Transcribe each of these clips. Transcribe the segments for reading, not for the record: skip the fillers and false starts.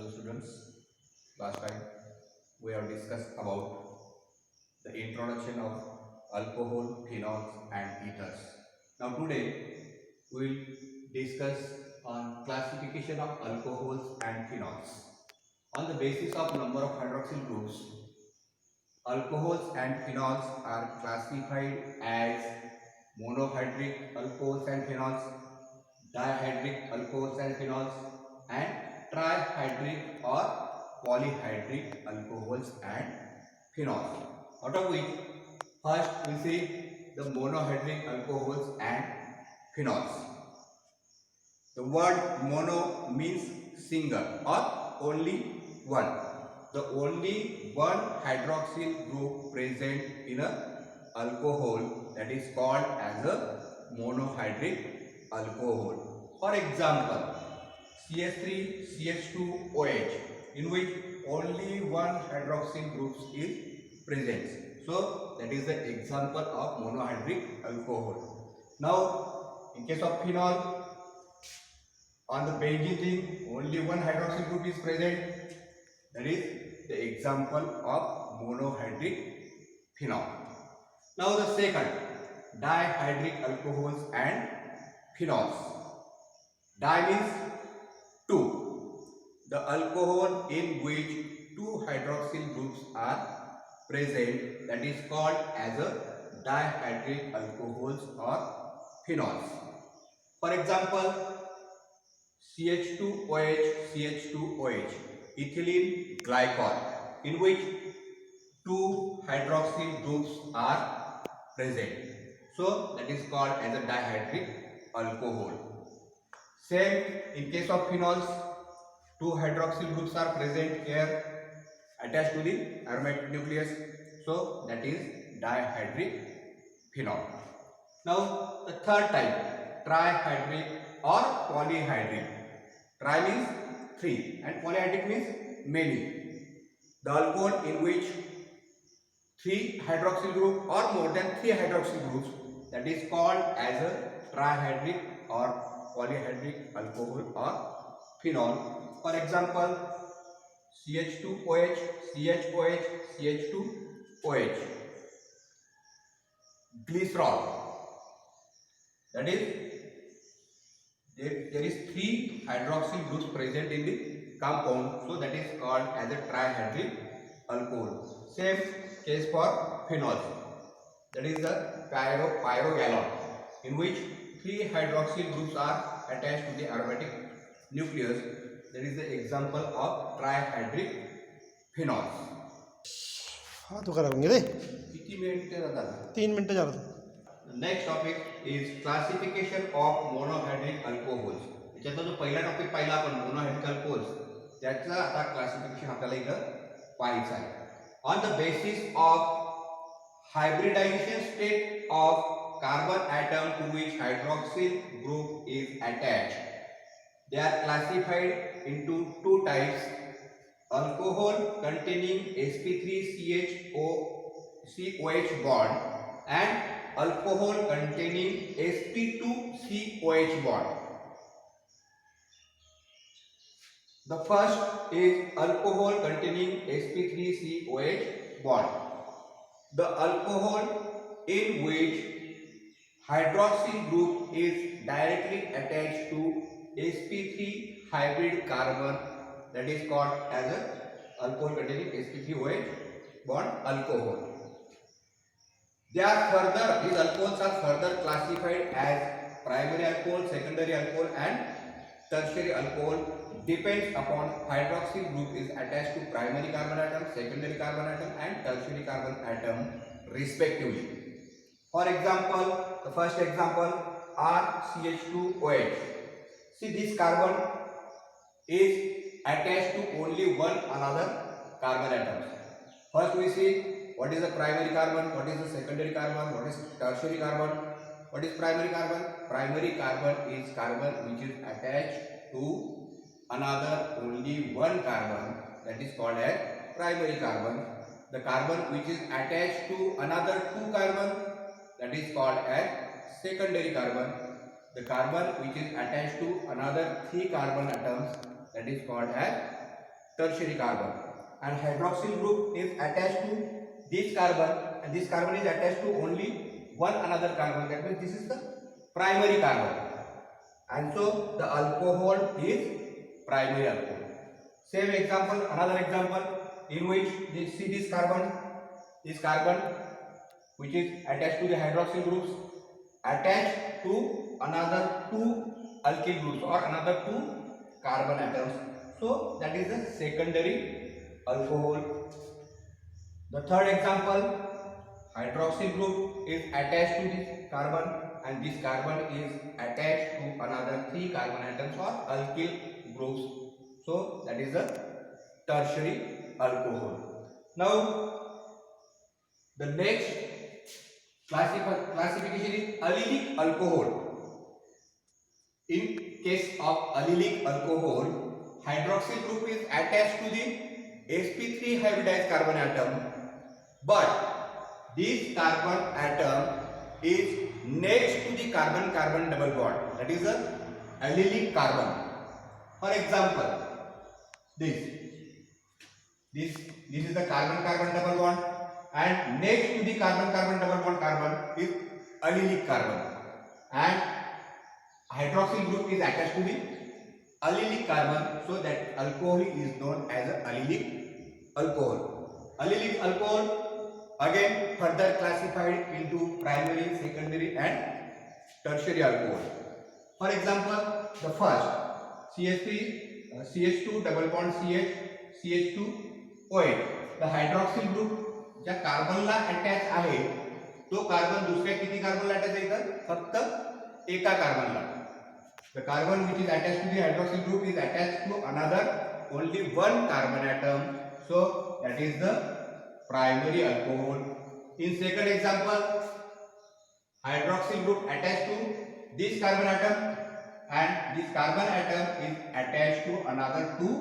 Hello students, last time we have discussed about the introduction of alcohol, phenols and ethers. Now today we will discuss on classification of alcohols and phenols. On the basis of number of hydroxyl groups, alcohols and phenols are classified as monohydric alcohols and phenols, dihydric alcohols and phenols, and trihydric or polyhydric alcohols and phenols. Out of which, first we see the monohydric alcohols and phenols. The word mono means single or only one. The only one hydroxyl group present in a alcohol, that is called as a monohydric alcohol. For example, CH3 CH2OH, in which only one hydroxyl group is present. So that is the example of monohydric alcohol. Now in case of phenol, on the benzene ring only one hydroxyl group is present. That is the example of monohydric phenol. Now the second, dihydric alcohols and phenols. Di means two. The alcohol in which two hydroxyl groups are present, that is called as a dihydric alcohols or phenols. For example, CH2OH, CH2OH, ethylene glycol, in which two hydroxyl groups are present. So that is called as a dihydric alcohol. Same in case of phenols, two hydroxyl groups are present here attached to the aromatic nucleus. So that is dihydric phenol. Now the third type, trihydric or polyhydric. Tri means three and polyhydric means many. The alcohol in which three hydroxyl group or more than three hydroxyl groups, that is called as a trihydric or polyhydric alcohol or phenol. For example, CH2OH, CHOH, CH2OH. Glycerol, that is there is three hydroxyl groups present in the compound, so that is called as a trihydric alcohol. Same case for phenols, that is the pyrogalon, in which three hydroxyl groups are attached to the aromatic nucleus. That is the example of trihydric phenols. हाँ तो कराएंगे दे कितनी minute के रहता है? 3 minute जा रहा The next topic is classification of monohydric alcohols. याच्यातला जो पहिला टॉपिक पाहिला आपण monohydric alcohols, त्याचं आता क्लासिफिकेशन आपल्याला इथं पाहायचं आहे. On the basis of hybridization state of carbon atom to which hydroxyl group is attached, they are classified into two types: alcohol containing sp3CH bond and alcohol containing sp2COH bond. The first is alcohol containing sp3COH bond. The alcohol in which hydroxyl group is directly attached to sp3 hybrid carbon, that is called as a alcohol containing sp3OH bond alcohol. These alcohols are further classified as primary alcohol, secondary alcohol and tertiary alcohol, depends upon hydroxyl group is attached to primary carbon atom, secondary carbon atom and tertiary carbon atom respectively. For example, the first example RCH2OH. See, this carbon is attached to only one another carbon atoms. First we see what is the primary carbon, what is the secondary carbon, what is tertiary carbon. What is primary carbon? Primary carbon is carbon which is attached to another only one carbon, that is called as primary carbon. The carbon which is attached to another two carbon, that is called as secondary carbon. The carbon which is attached to another three carbon atoms, that is called as tertiary carbon, and hydroxyl group is attached to this carbon, and this carbon is attached to only one another carbon. That means this is the primary carbon, and so the alcohol is primary alcohol. Same example, another example in which see this carbon which is attached to the hydroxyl groups attached to another two alkyl groups or another two carbon atoms. So that is the secondary alcohol. The third example, hydroxyl group is attached to this carbon, and this carbon is attached to another three carbon atoms or alkyl groups. So that is the tertiary alcohol. Now the next classification is allylic alcohol. In case of allylic alcohol, hydroxyl group is attached to the sp3 hybridized carbon atom, but this carbon atom is next to the carbon-carbon double bond. That is a allylic carbon. For example, this is the carbon-carbon double bond, and next to the carbon-carbon double bond carbon is allylic carbon, and hydroxyl group is attached to the allylic carbon, so that alcohol is known as a allylic alcohol. Allylic alcohol again further classified into primary, secondary and tertiary alcohol. For example, the first CH3 CH2 double bond CH CH2 OH. The hydroxyl group ज्या कार्बनला attach आहे तो carbon दुसऱ्या किती कार्बनला attach आहे तर फक्त एका कार्बनला. The carbon which is attached to the hydroxyl group is attached to another only one carbon atom, so that is the primary alcohol. In second example, hydroxyl group attached to this carbon atom, and this carbon atom is attached to another two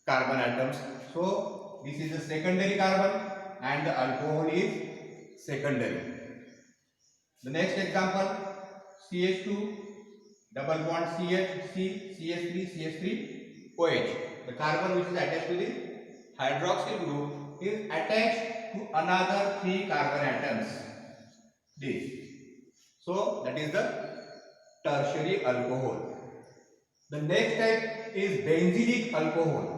carbon atoms, so this is the secondary carbon and the alcohol is secondary. The next example, CH2 double bond CH CH3 CH3 OH. The carbon which is attached to the hydroxyl group is attached to another three carbon atoms. This. So that is the tertiary alcohol. The next type is benzylic alcohol.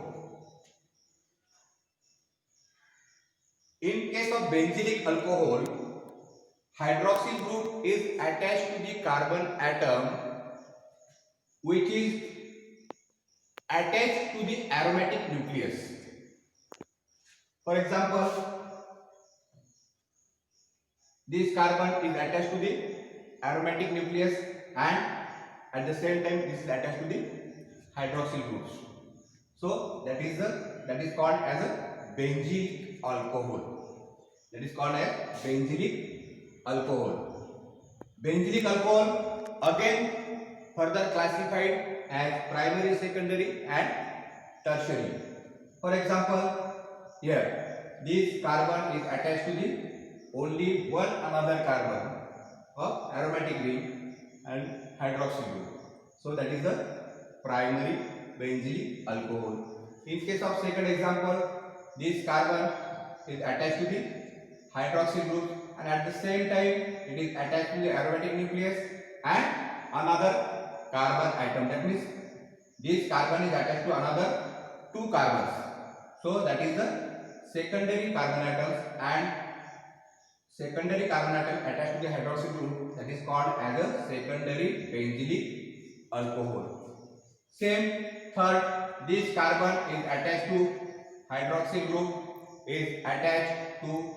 In case of benzylic alcohol, hydroxyl group is attached to the carbon atom which is attached to the aromatic nucleus. For example, this carbon is attached to the aromatic nucleus, and at the same time this is attached to the hydroxyl groups. So that is called as a benzylic alcohol. That is called as benzylic alcohol. Benzylic alcohol again further classified as primary, secondary and tertiary. For example, here this carbon is attached to the only one another carbon of aromatic ring and hydroxyl group, so that is the primary benzylic alcohol. In case of second example, this carbon is attached to the hydroxyl group, and at the same time it is attached to the aromatic nucleus and another carbon atom. That means this carbon is attached to another two carbons, so that is the secondary carbon atoms, and secondary carbon atom attached to the hydroxyl group, that is called as a secondary benzylic alcohol. Same third, this carbon is attached to hydroxyl group is attached to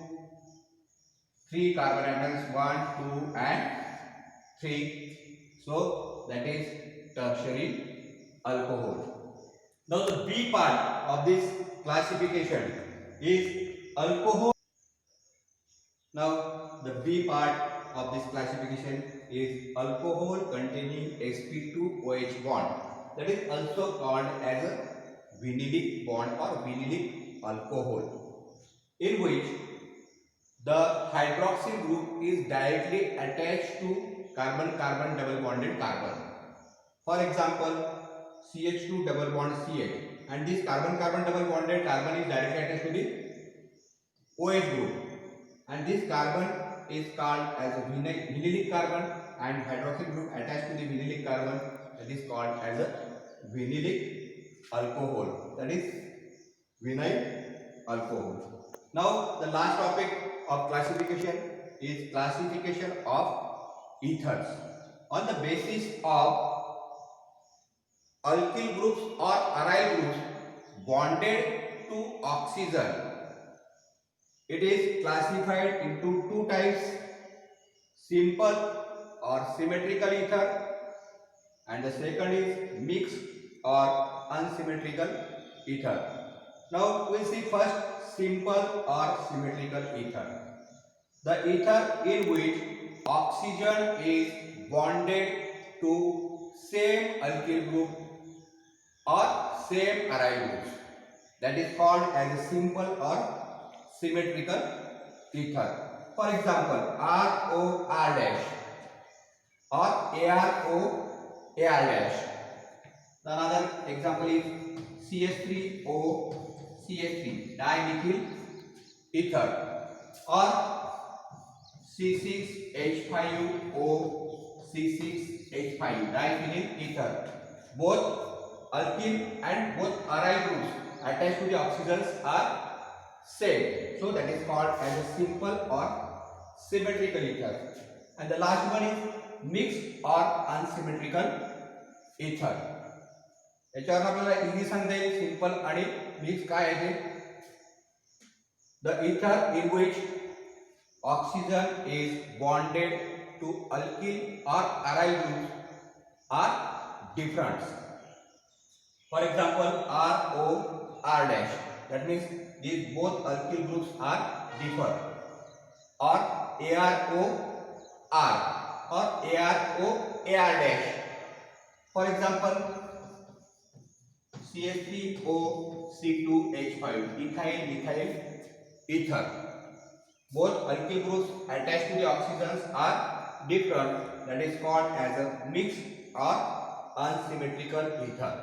three carbon atoms 1, 2 and 3, so that is tertiary alcohol. Now the B part of this classification is alcohol. Now the B part of this classification is alcohol containing sp2OH bond, that is also called as a vinylic bond or vinylic alcohol, in which the hydroxyl group is directly attached to carbon-carbon double bonded carbon. For example, CH2 double bond CH and this carbon-carbon double bonded carbon is directly attached to the OH group, and this carbon is called as a vinylic carbon, and hydroxyl group attached to the vinylic carbon, that is called as a vinylic alcohol, that is vinyl alcohol. Now the last topic of classification is classification of ethers on the basis of alkyl groups or aryl groups bonded to oxygen. It is classified into two types: simple or symmetrical ether, and the second is mixed or unsymmetrical ether. Now we will see first simple or symmetrical ether. The ether in which oxygen is bonded to same alkyl group or same aryl groups, that is called as a simple or symmetrical ether. For example, ROR dash or ARO AR dash. Another example is CH3O CH3 dimethyl ether, or C6H5O C6H5 diphenyl ether. Both alkyl and both aryl groups attached to the oxygens are same, so that is called as a simple or symmetrical ether. And the last one is mixed or unsymmetrical ether. याच्यावर आपल्याला easy सांगता येईल simple आणि mix काय आहे ते. The ether in which oxygen is bonded to alkyl or aryl groups are different. For example, ROR dash, that means these both alkyl groups are different, or AROR or AROAR dash. For example, CH3O C2H5 ethyl methyl ether. Both alkyl groups attached to the oxygens are different, that is called as a mixed or unsymmetrical ether.